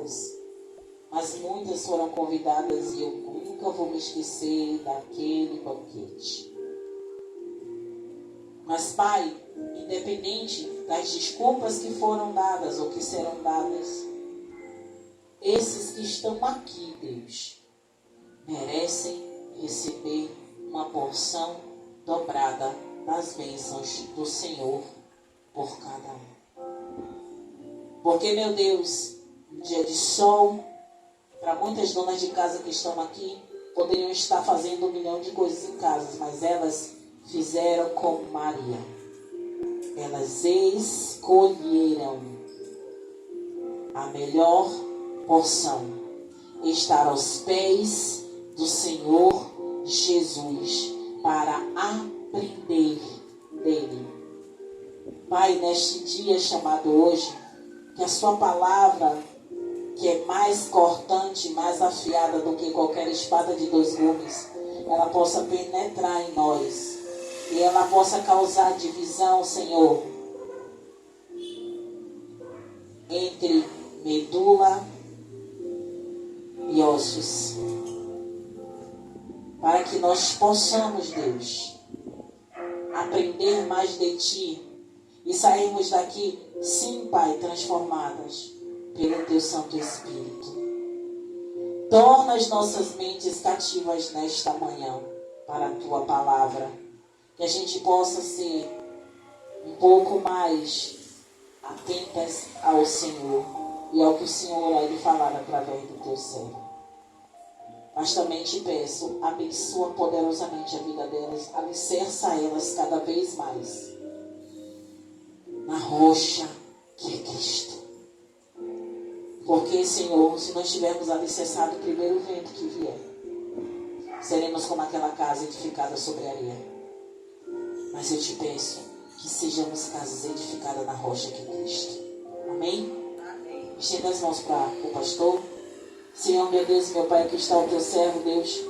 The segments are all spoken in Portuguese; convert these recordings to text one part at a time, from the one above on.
poucas, mas muitas foram convidadas e eu nunca vou me esquecer daquele banquete. Mas, Pai, independente das desculpas que foram dadas ou que serão dadas, esses que estão aqui, Deus, merecem receber uma porção dobrada das bênçãos do Senhor por cada um. Porque, meu Deus, um dia de sol, para muitas donas de casa que estão aqui, poderiam estar fazendo 1 milhão de coisas em casa, mas elas fizeram como Maria. Elas escolheram a melhor porção, estar aos pés do Senhor Jesus para aprender dele. Pai, neste dia chamado hoje, que a sua palavra, que é mais cortante, mais afiada do que qualquer espada de 2 gumes, ela possa penetrar em nós e ela possa causar divisão, Senhor, entre medula e ossos, para que nós possamos, Deus, aprender mais de Ti e sairmos daqui, sim, Pai, transformadas pelo Teu Santo Espírito. Torna as nossas mentes cativas nesta manhã para a Tua palavra, que a gente possa ser um pouco mais atentas ao Senhor e ao que o Senhor vai lhe falar através do Teu servo. Mas também te peço, abençoa poderosamente a vida delas, alicerça elas cada vez mais na rocha que é Cristo. Porque, Senhor, se nós tivermos alicerçado o primeiro vento que vier, seremos como aquela casa edificada sobre a areia. Mas eu te peço que sejamos casas edificadas na rocha que é Cristo. Amém? Amém. Estenda as mãos para o pastor. Senhor, meu Deus, meu Pai, aqui está o teu servo, Deus,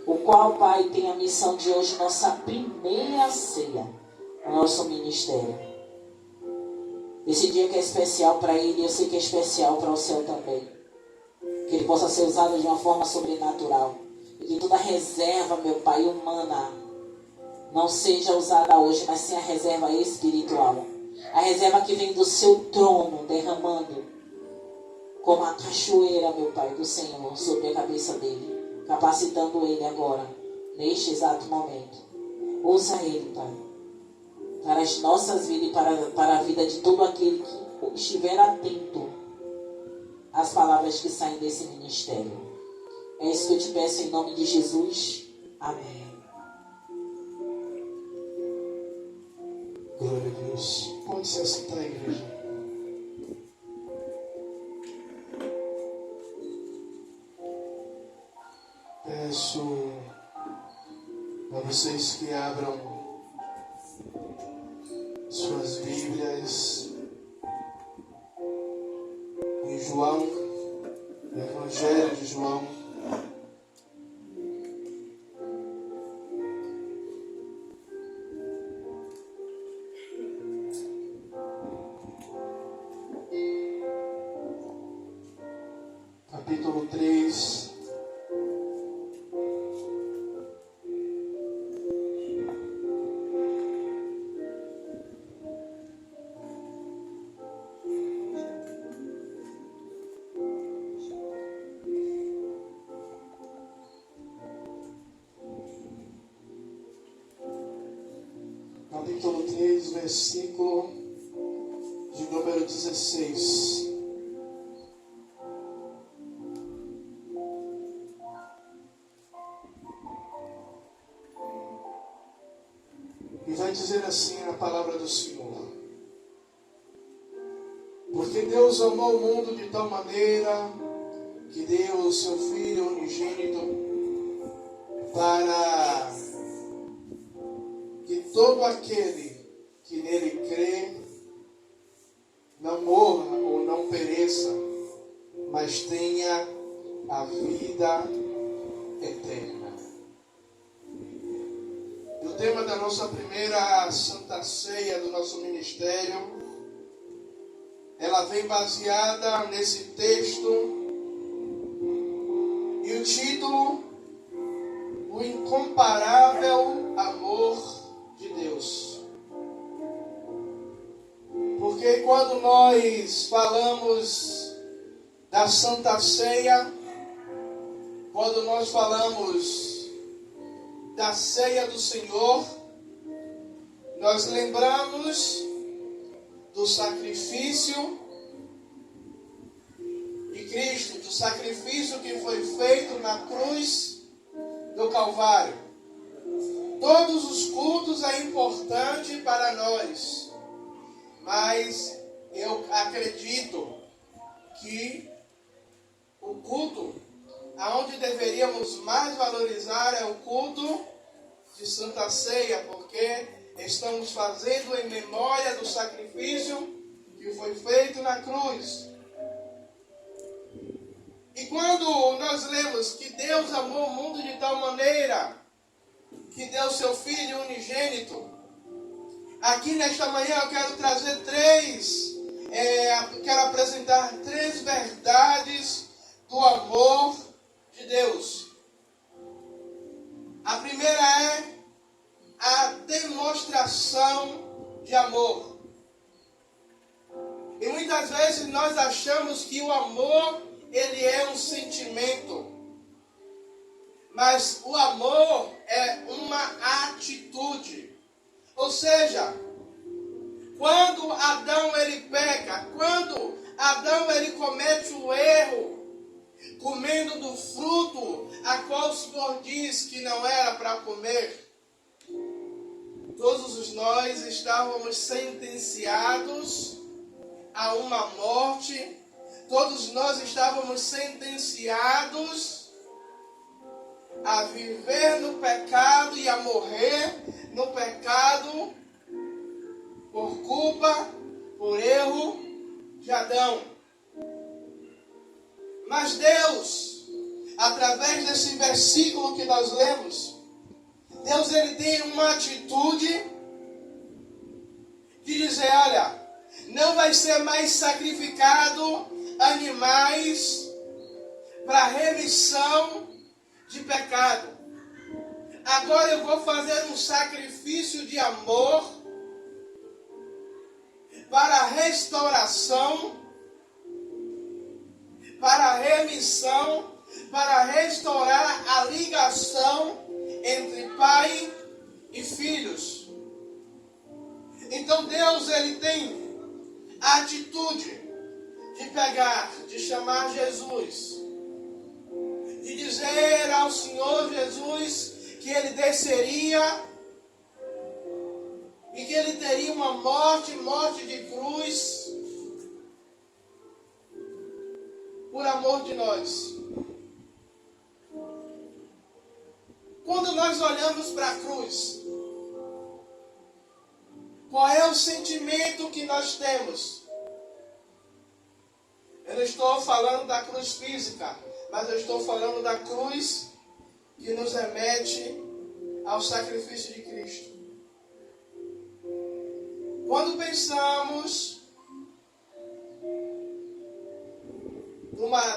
o qual, Pai, tem a missão de hoje, nossa primeira ceia, o nosso ministério. Esse dia que é especial para ele, eu sei que é especial para o céu também. Que ele possa ser usado de uma forma sobrenatural. E que toda reserva, meu Pai, humana, não seja usada hoje, mas sim a reserva espiritual. A reserva que vem do seu trono, derramando como a cachoeira, meu Pai, do Senhor, sobre a cabeça dele, capacitando ele agora, neste exato momento. Usa ele, Pai, para as nossas vidas e para a vida de todo aquele que estiver atento às palavras que saem desse ministério. É isso que eu te peço em nome de Jesus. Amém. Glória a Deus. Pode se assentar, igreja. Peço a vocês que abram suas Bíblias em João, no Evangelho de João, capítulo 3. Capítulo 3, versículo de número 16. E vai dizer assim a palavra do Senhor: porque Deus amou o mundo de tal maneira que deu o seu Filho unigênito para que todo aquele que nele crê não morra ou não pereça, mas tenha a vida eterna. E o tema da nossa primeira Santa Ceia do nosso ministério, ela vem baseada nesse texto nós falamos da Santa Ceia, quando nós falamos da ceia do Senhor, nós lembramos do sacrifício de Cristo, do sacrifício que foi feito na cruz do Calvário. Todos os cultos é importante para nós, mas eu acredito que o culto aonde deveríamos mais valorizar é o culto de Santa Ceia, porque estamos fazendo em memória do sacrifício que foi feito na cruz. E quando nós lemos que Deus amou o mundo de tal maneira que deu seu Filho unigênito, aqui nesta manhã eu quero trazer quero apresentar três verdades do amor de Deus. A primeira é a demonstração de amor. E muitas vezes nós achamos que o amor, ele é um sentimento. Mas o amor é uma atitude. Ou seja, quando Adão ele peca, quando Adão ele comete o erro, comendo do fruto a qual o Senhor diz que não era para comer, todos nós estávamos sentenciados a uma morte, todos nós estávamos sentenciados a viver no pecado e a morrer no pecado por culpa, por erro de Adão. Mas Deus, através desse versículo que nós lemos, Deus ele tem uma atitude de dizer, olha, não vai ser mais sacrificado animais para remissão de pecado. Agora eu vou fazer um sacrifício de amor para a restauração, para a remissão, para restaurar a ligação entre pai e filhos. Então Deus ele tem a atitude de pegar, de chamar Jesus, de dizer ao Senhor Jesus que ele desceria e que ele teria uma morte de cruz, por amor de nós. Quando nós olhamos para a cruz, qual é o sentimento que nós temos? Eu não estou falando da cruz física, mas eu estou falando da cruz que nos remete ao sacrifício de Cristo. Quando pensamos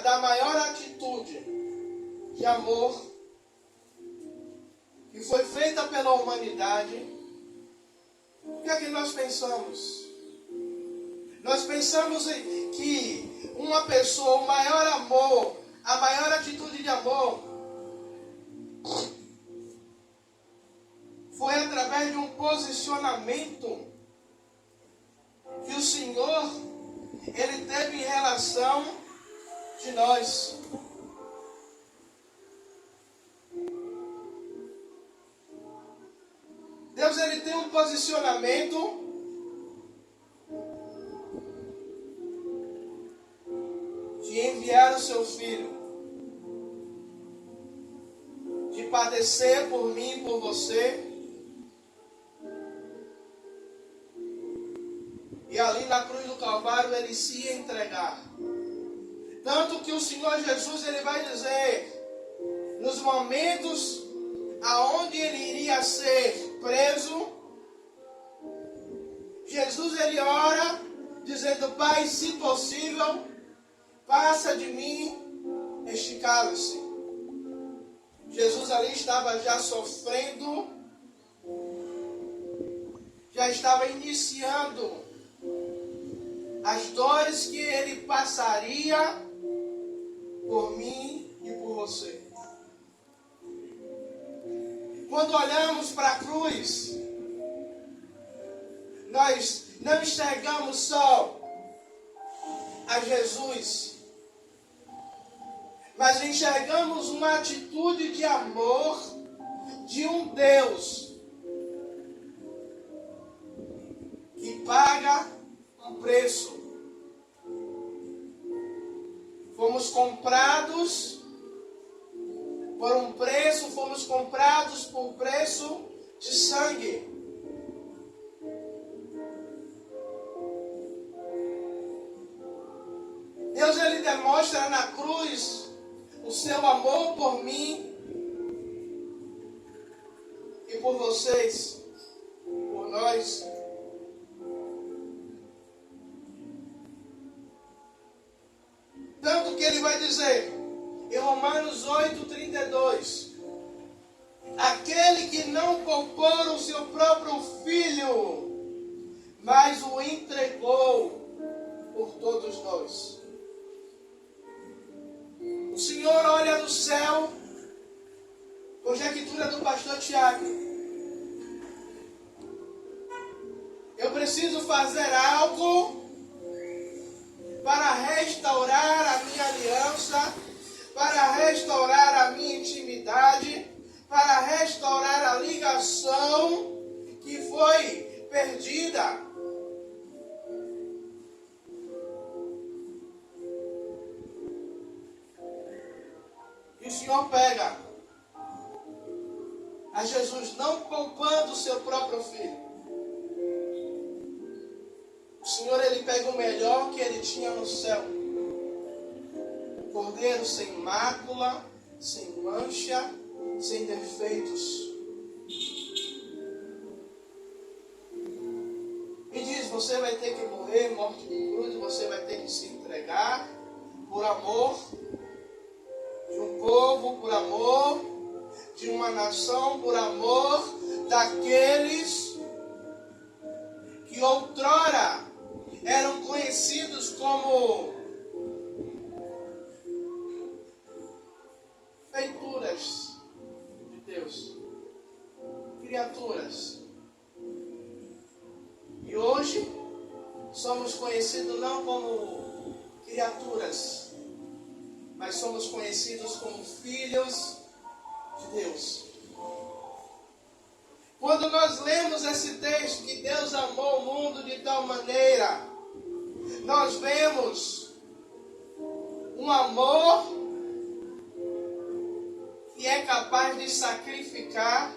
da maior atitude de amor que foi feita pela humanidade, o que é que nós pensamos? Nós pensamos que uma pessoa, o maior amor, a maior atitude de amor foi através de um posicionamento que o Senhor ele teve em relação de nós. Deus ele tem um posicionamento de enviar o seu Filho, de padecer por mim e por você, e ali na cruz do Calvário ele se entregar. Tanto que o Senhor Jesus ele vai dizer, nos momentos aonde ele iria ser preso, Jesus ele ora dizendo, Pai, se possível, passa de mim este cálice. Jesus ali estava já sofrendo, já estava iniciando as dores que Ele passaria por mim e por você. Quando olhamos para a cruz, nós não enxergamos só a Jesus, mas enxergamos uma atitude de amor de um Deus que paga um preço. Fomos comprados por um preço, fomos comprados por um preço de sangue. Deus, Ele demonstra na cruz o seu amor por mim e por vocês, por nós. Tanto que Ele vai dizer em Romanos 8:32, aquele que não poupou o seu próprio filho, mas o entregou por todos nós. O Senhor olha do céu, conjectura do pastor Tiago. Eu preciso fazer algo para restaurar a minha aliança, para restaurar a minha intimidade, para restaurar a ligação que foi perdida. E o Senhor pega a Jesus não poupando o seu próprio filho. O Senhor, Ele pega o melhor que Ele tinha no céu. Cordeiro sem mácula, sem mancha, sem defeitos. E diz, você vai ter que morrer, morte de cruz, você vai ter que se entregar por amor de um povo, por amor de uma nação, por amor daqueles que outrora eram conhecidos como feituras de Deus, criaturas. E hoje somos conhecidos não como criaturas, mas somos conhecidos como filhos de Deus. Quando nós lemos esse texto, que Deus amou o mundo de tal maneira, nós vemos um amor que é capaz de sacrificar,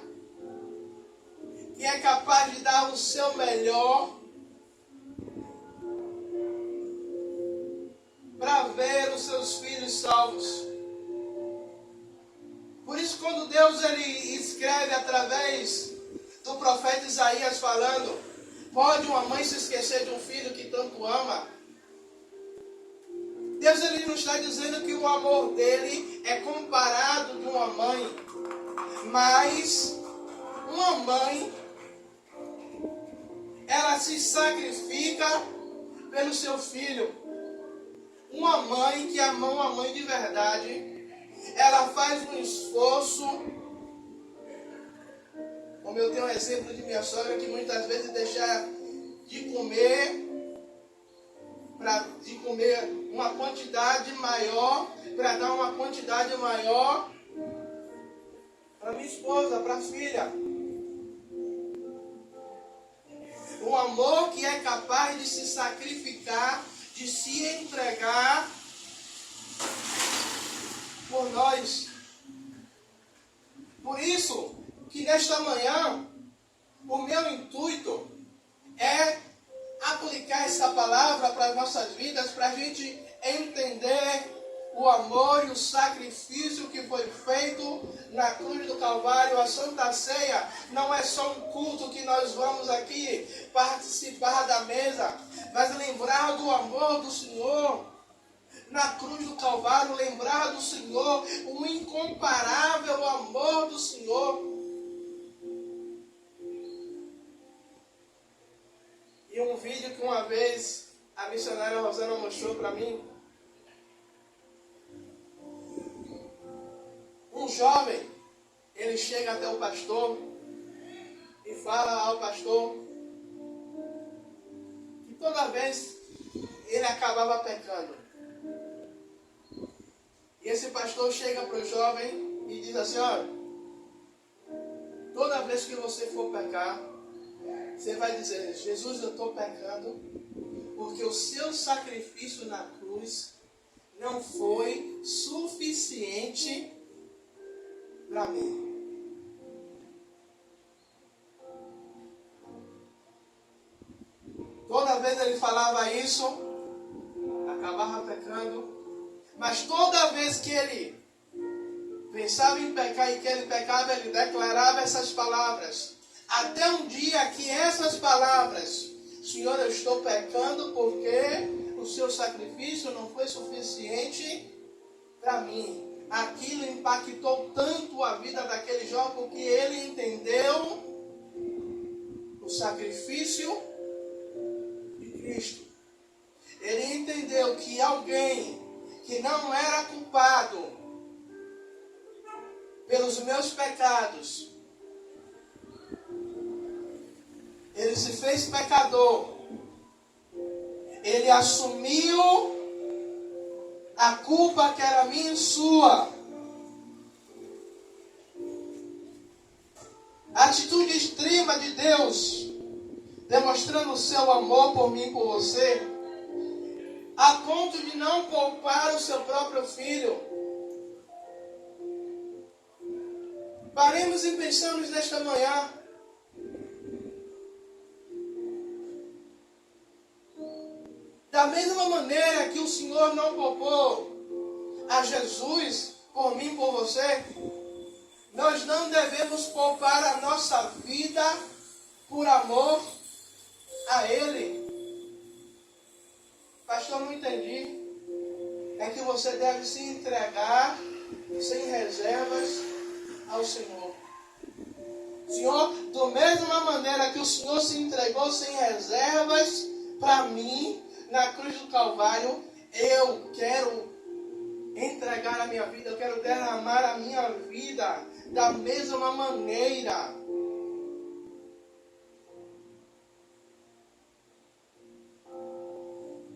que é capaz de dar o seu melhor para ver os seus filhos salvos. Por isso, quando Deus ele escreve através do profeta Isaías falando, pode uma mãe se esquecer de um filho que tanto ama? Deus ele não está dizendo que o amor dele é comparado de uma mãe, mas uma mãe, ela se sacrifica pelo seu filho. Uma mãe que ama uma mãe de verdade, ela faz um esforço. Como eu tenho um exemplo de minha sogra que muitas vezes deixa de comer uma quantidade maior, para dar uma quantidade maior para minha esposa, para a filha. Um amor que é capaz de se sacrificar, de se entregar por nós. Por isso que nesta manhã o meu intuito é aplicar essa palavra para as nossas vidas, para a gente entender o amor e o sacrifício que foi feito na cruz do Calvário. A Santa Ceia não é só um culto que nós vamos aqui participar da mesa, mas lembrar do amor do Senhor na cruz do Calvário, lembrar do Senhor, o incomparável amor do Senhor. E um vídeo que uma vez a missionária Rosana mostrou para mim. Um jovem, ele chega até o pastor e fala ao pastor que toda vez ele acabava pecando. E esse pastor chega para o jovem e diz assim: olha, toda vez que você for pecar, você vai dizer: Jesus, eu estou pecando porque o seu sacrifício na cruz não foi suficiente para mim. Toda vez ele falava isso, acabava pecando. Mas toda vez que ele pensava em pecar e que ele pecava, ele declarava essas palavras. Até um dia que essas palavras: Senhor, eu estou pecando porque o seu sacrifício não foi suficiente para mim. Aquilo impactou tanto a vida daquele jovem porque ele entendeu o sacrifício de Cristo. Ele entendeu que alguém que não era culpado pelos meus pecados, ele se fez pecador. Ele assumiu a culpa que era minha e sua. A atitude extrema de Deus, demonstrando o seu amor por mim e por você, a ponto de não poupar o seu próprio filho. Paremos e pensamos nesta manhã. Da mesma maneira que o Senhor não poupou a Jesus por mim e por você, nós não devemos poupar a nossa vida por amor a Ele. Pastor, não entendi. É que você deve se entregar sem reservas ao Senhor. Senhor, da mesma maneira que o Senhor se entregou sem reservas para mim na cruz do Calvário, eu quero entregar a minha vida, eu quero derramar a minha vida da mesma maneira.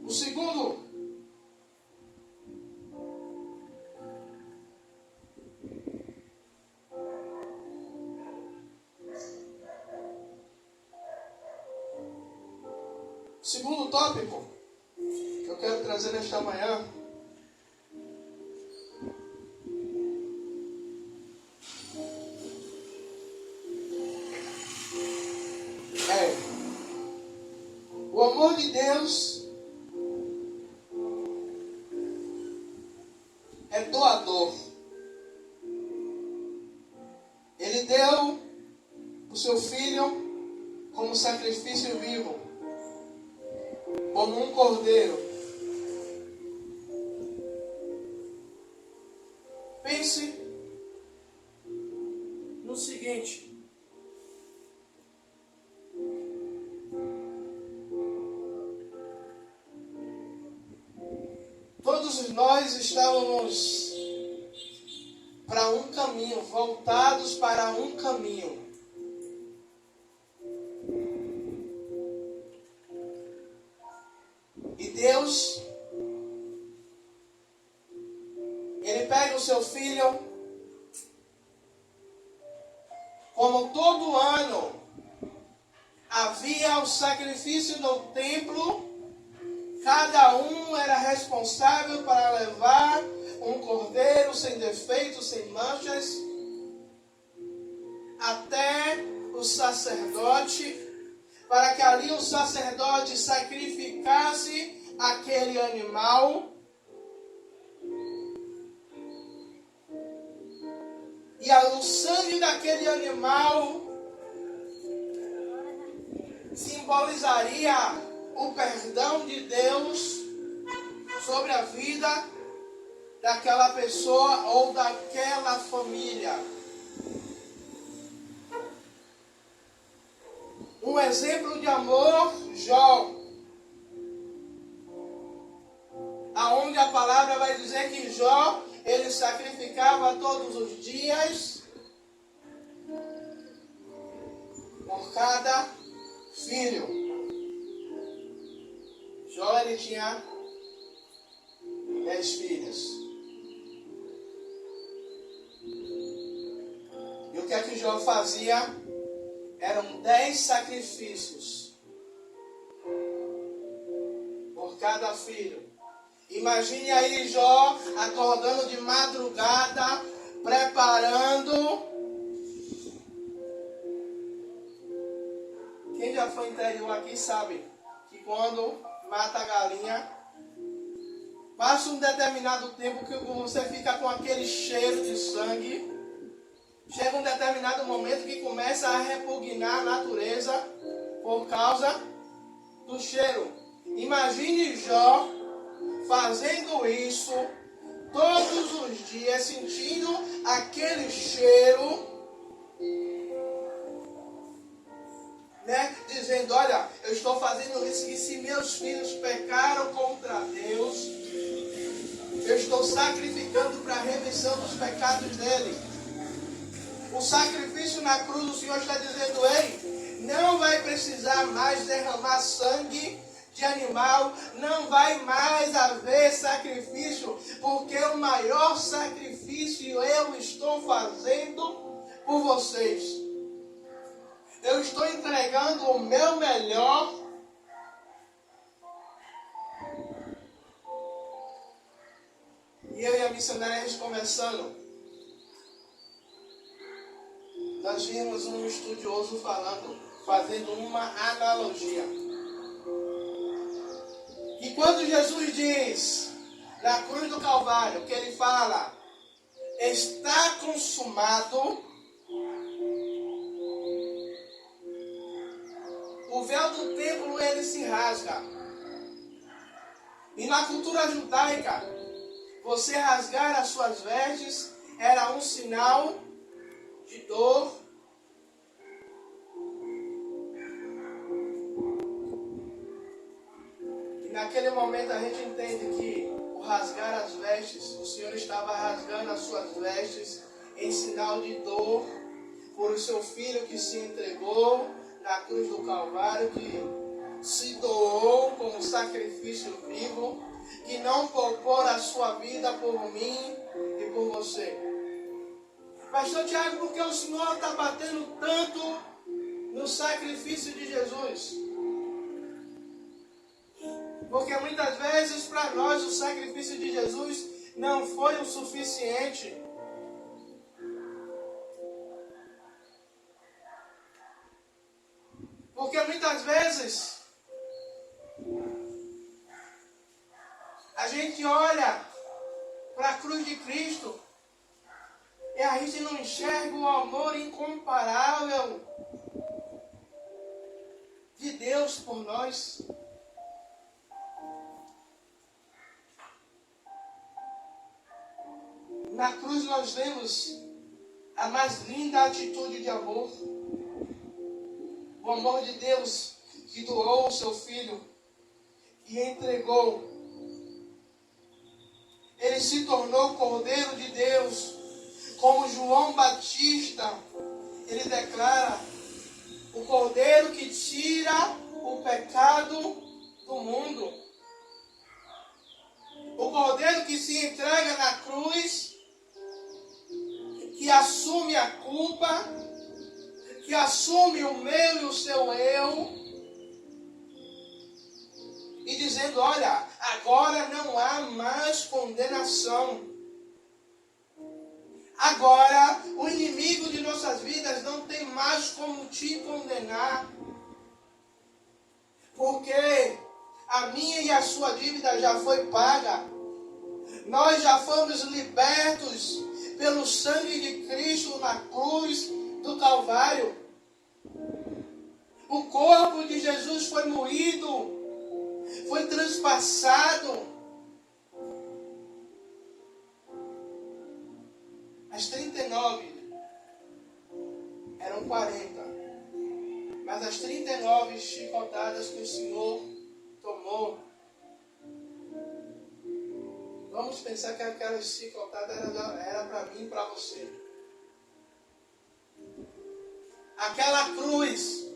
O segundo tópico que eu quero trazer nesta manhã é: o amor de Deus é doador. Ele deu o seu filho como sacrifício vivo, como um cordeiro. Pense no seguinte: todos nós estávamos para um caminho, voltados para um caminho. E Deus, Ele pega o seu filho, como todo ano havia o sacrifício no templo, cada um era responsável para levar um cordeiro sem defeitos, sem manchas, até o sacerdote, para que ali o sacerdote sacrificasse aquele animal. E o sangue daquele animal simbolizaria o perdão de Deus sobre a vida daquela pessoa ou daquela família. Um exemplo de amor, Jó. aonde a palavra vai dizer que Jó, ele sacrificava todos os dias por cada filho. Jó, ele tinha 10 filhos. E o que é que Jó fazia? Eram 10 sacrifícios por cada filho. Imagine aí Jó acordando de madrugada, preparando. Quem já foi interior aqui sabe que quando mata a galinha, passa um determinado tempo que você fica com aquele cheiro de sangue. Chega um determinado momento que começa a repugnar a natureza por causa do cheiro. Imagine Jó fazendo isso todos os dias, sentindo aquele cheiro, né? Dizendo, olha, eu estou fazendo isso, e se meus filhos pecaram contra Deus, eu estou sacrificando para a remissão dos pecados dele. O sacrifício na cruz, o Senhor está dizendo, ei, não vai precisar mais derramar sangue de animal, não vai mais haver sacrifício, porque o maior sacrifício eu estou fazendo por vocês. Eu estou entregando o meu melhor. E eu e a missionária, a gente conversando, nós vimos um estudioso falando, fazendo uma analogia. E quando Jesus diz, na cruz do Calvário, que ele fala, está consumado, o véu do templo ele se rasga. E na cultura judaica, você rasgar as suas vestes era um sinal de dor. E naquele momento a gente entende que o rasgar as vestes, o Senhor estava rasgando as suas vestes em sinal de dor por o seu filho que se entregou na cruz do Calvário, que se doou como sacrifício vivo, que não poupou a sua vida por mim e por você. Pastor Tiago, por que o Senhor está batendo tanto no sacrifício de Jesus? Porque muitas vezes para nós o sacrifício de Jesus não foi o suficiente. Porque muitas vezes a gente olha para a cruz de Cristo e a gente não enxerga o amor incomparável de Deus por nós. Na cruz nós vemos a mais linda atitude de amor. O amor de Deus que doou o seu Filho e entregou. Ele se tornou Cordeiro de Deus. Como João Batista, ele declara, o Cordeiro que tira o pecado do mundo. O Cordeiro que se entrega na cruz, que assume a culpa, que assume o meu e o seu eu, e dizendo, olha, agora não há mais condenação. Agora, o inimigo de nossas vidas não tem mais como te condenar. Porque a minha e a sua dívida já foi paga. Nós já fomos libertos pelo sangue de Cristo na cruz do Calvário. O corpo de Jesus foi moído, foi transpassado. As 39 eram 40, mas as 39 chicotadas que o Senhor tomou Vamos pensar que aquela chicotada era para mim e para você. Aquela cruz,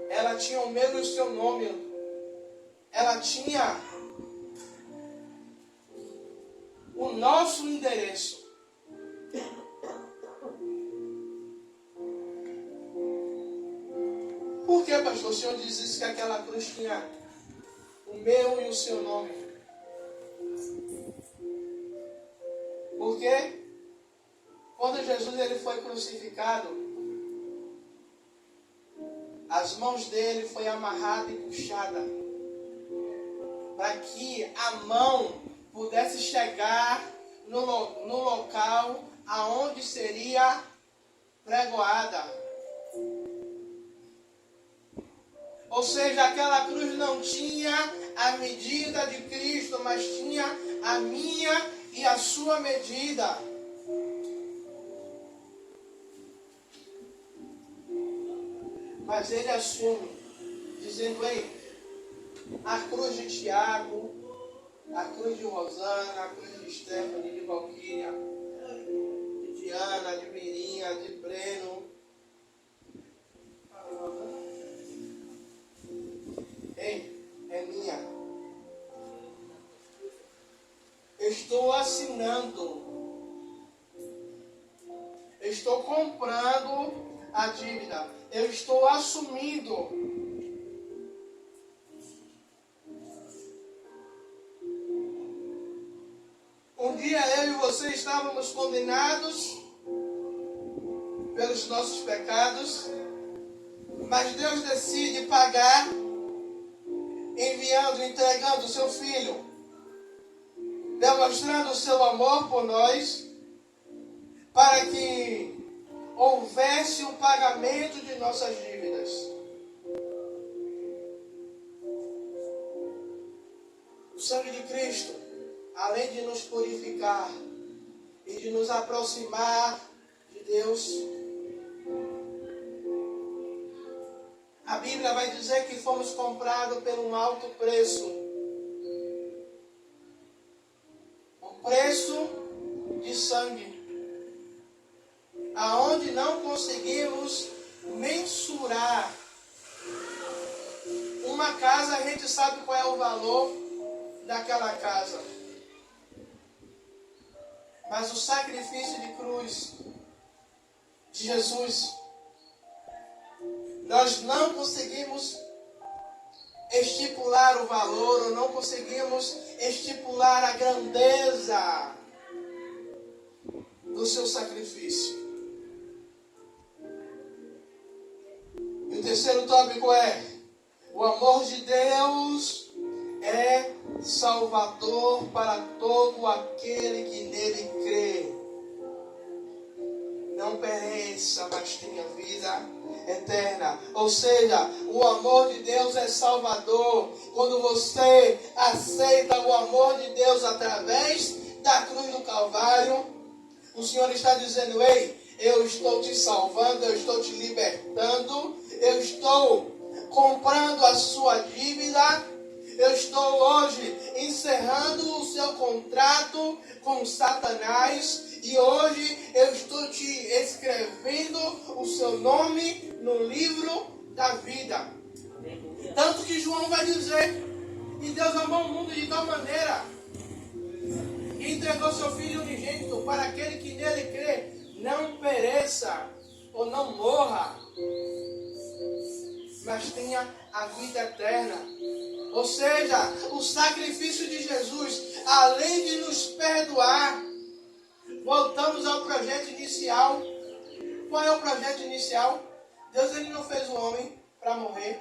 ela tinha o meu e o seu nome. Ela tinha o nosso endereço. Por que, pastor? O Senhor diz isso, que aquela cruz tinha o meu e o seu nome? Porque quando Jesus ele foi crucificado, as mãos dele foi amarrada e puxada para que a mão pudesse chegar no local aonde seria pregoada. Ou seja, aquela cruz não tinha a medida de Cristo, mas tinha a minha e a sua medida. Mas ele assume, dizendo: ei, a cruz de Tiago, a cruz de Rosana, a cruz de Stephanie, de Valquíria, de Diana, de Mirinha, de Breno, ei, é minha. Eu estou assinando, eu estou comprando a dívida, eu estou assumindo. Um dia eu e você estávamos condenados pelos nossos pecados, mas Deus decide pagar, enviando, entregando o seu Filho, demonstrando o seu amor por nós, para que houvesse um pagamento de nossas dívidas. O sangue de Cristo, além de nos purificar e de nos aproximar de Deus, a Bíblia vai dizer que fomos comprados por um alto preço. Um preço de sangue, aonde não conseguimos mensurar. Uma casa, a gente sabe qual é o valor daquela casa. Mas o sacrifício de cruz de Jesus, nós não conseguimos estipular o valor, ou não conseguimos estipular a grandeza do seu sacrifício. E o terceiro tópico é: o amor de Deus é salvador para todo aquele que nele crê. Não pereça, mas tenha vida eterna. Ou seja, o amor de Deus é salvador. Quando você aceita o amor de Deus através da cruz do Calvário, o Senhor está dizendo: ei, eu estou te salvando, eu estou te libertando, eu estou comprando a sua dívida. Eu estou hoje encerrando o seu contrato com Satanás, e hoje eu estou te escrevendo o seu nome no livro da vida. Tanto que João vai dizer que Deus amou o mundo de tal maneira que entregou seu Filho unigênito para aquele que nele crê não pereça ou não morra, mas tenha a vida eterna. Ou seja, o sacrifício de Jesus, além de nos perdoar, voltamos ao projeto inicial. Qual é o projeto inicial? Deus ele não fez o homem para morrer,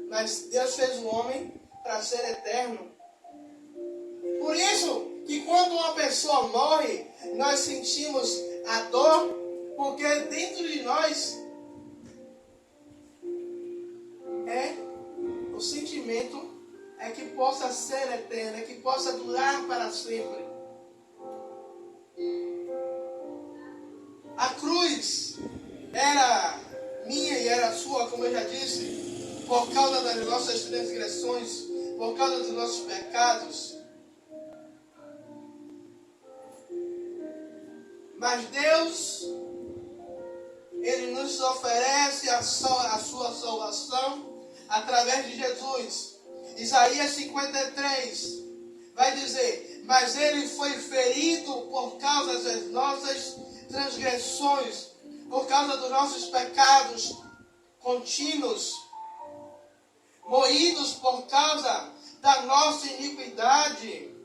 mas Deus fez o homem para ser eterno. Por isso que quando uma pessoa morre, nós sentimos a dor, porque dentro de nós o sentimento é que possa ser eterno, é que possa durar para sempre. A cruz era minha e era sua, como eu já disse, por causa das nossas transgressões, por causa dos nossos pecados. Mas Deus, Ele nos oferece a sua salvação através de Jesus. Isaías 53 vai dizer: mas Ele foi ferido por causa das nossas transgressões, por causa dos nossos pecados contínuos, moídos por causa da nossa iniquidade.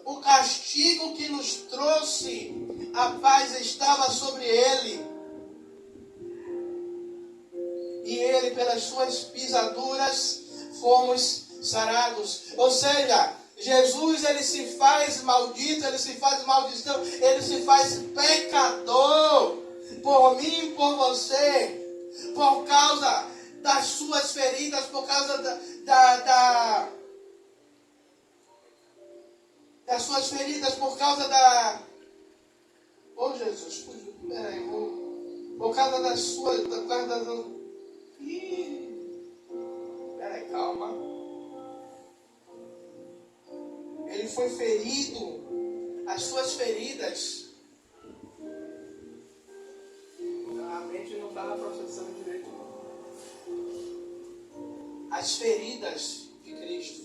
O castigo que nos trouxe a paz estava sobre Ele. E Ele, pelas suas pisaduras, fomos sarados. Ou seja, Jesus, Ele se faz maldito, Ele se faz maldição, Ele se faz pecador por mim e por você, por causa das suas feridas, por causa das suas feridas, por causa da... Oh, Jesus, peraí, por causa das suas... Peraí, calma. Ele foi ferido, as suas feridas. A mente não estava processando direito. As feridas de Cristo.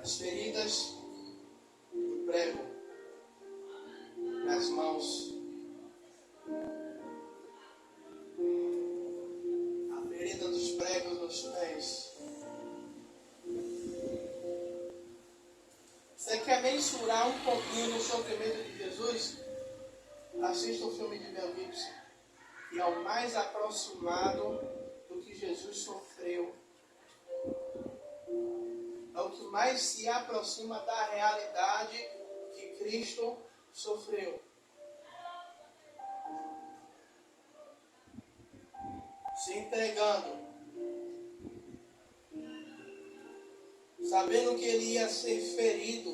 As feridas do prego nas mãos. A ferida dos pregos nos pés. Você quer mensurar um pouquinho do sofrimento de Jesus? Assista o filme de Mel Gibson, que é o mais aproximado do que Jesus sofreu. É o que mais se aproxima da realidade que Cristo sofreu. Se entregando, sabendo que ele ia ser ferido,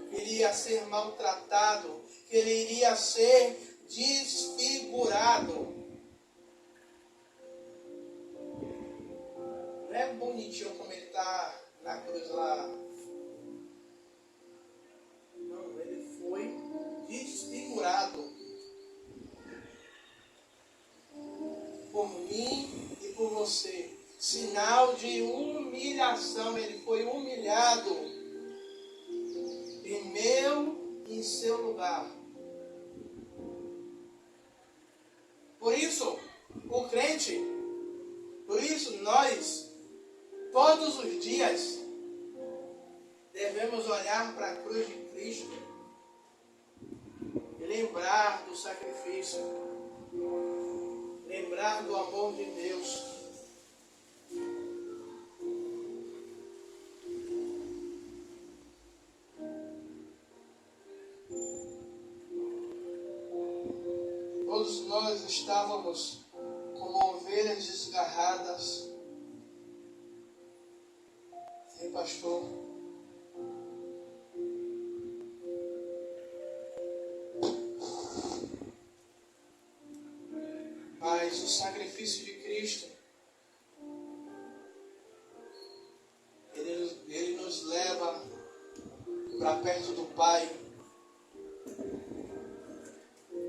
que ele ia ser maltratado, que ele iria ser desfigurado. Não é bonitinho como ele está na cruz lá. Não, ele foi desfigurado por mim e por você. Sinal de humilhação. Ele foi humilhado em meu e em seu lugar. Por isso, o crente, por isso nós, todos os dias, devemos olhar para a cruz de Cristo e lembrar do sacrifício, lembrar do amor de Deus. Todos nós estávamos como ovelhas desgarradas. Sim, pastor. Mas o sacrifício de Cristo, ele nos leva para perto do Pai.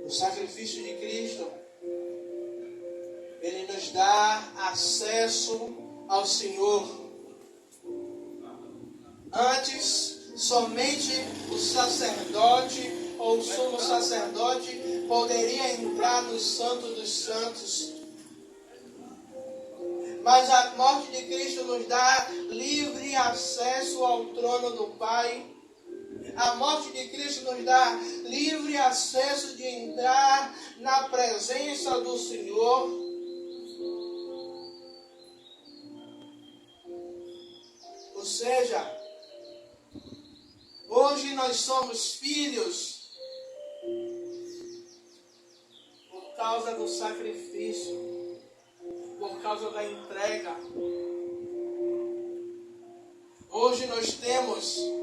O sacrifício de Cristo, ele nos dá acesso ao Senhor. Antes, somente o sacerdote ou o sumo sacerdote poderia entrar no Santo dos Santos. Mas a morte de Cristo nos dá livre acesso ao trono do Pai. A morte de Cristo nos dá livre acesso de entrar na presença do Senhor. Ou seja, hoje nós somos filhos por causa do sacrifício, por causa da entrega. Hoje nós temos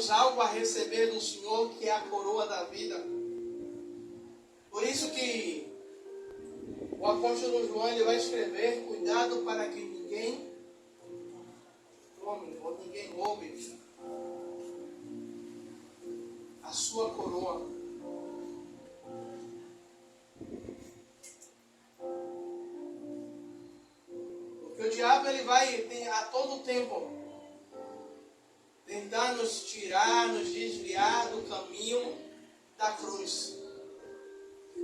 algo a receber do Senhor, que é a coroa da vida. isso que o apóstolo João ele vai escrever: cuidado para que ninguém tome ou ninguém roube a sua coroa. Porque o diabo ele vai a todo tempo tentar nos tirar, nos desviar do caminho da cruz,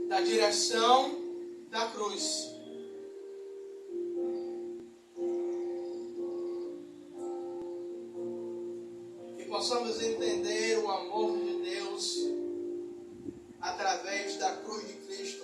da direção da cruz. Que possamos entender o amor de Deus através da cruz de Cristo.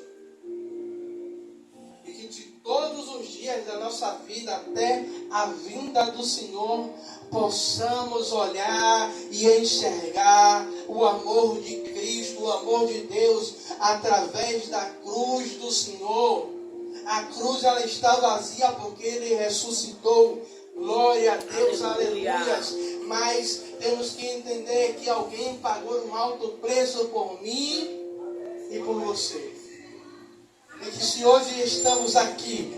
E que de todos os dias da nossa vida até a vinda do Senhor possamos olhar e enxergar o amor de Cristo, o amor de Deus através da cruz do Senhor. A cruz ela está vazia porque Ele ressuscitou. Glória a Deus, aleluia. Mas temos que entender que alguém pagou um alto preço por mim e por você. E que se hoje estamos aqui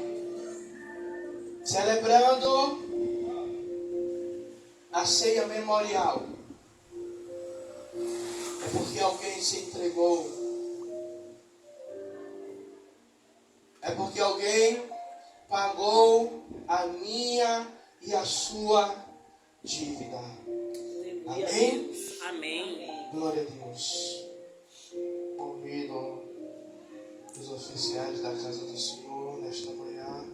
celebrando a ceia memorial, é porque alguém se entregou. É porque alguém pagou a minha e a sua dívida. Amém? Amém. Glória a Deus. Convido os oficiais da casa do Senhor nesta manhã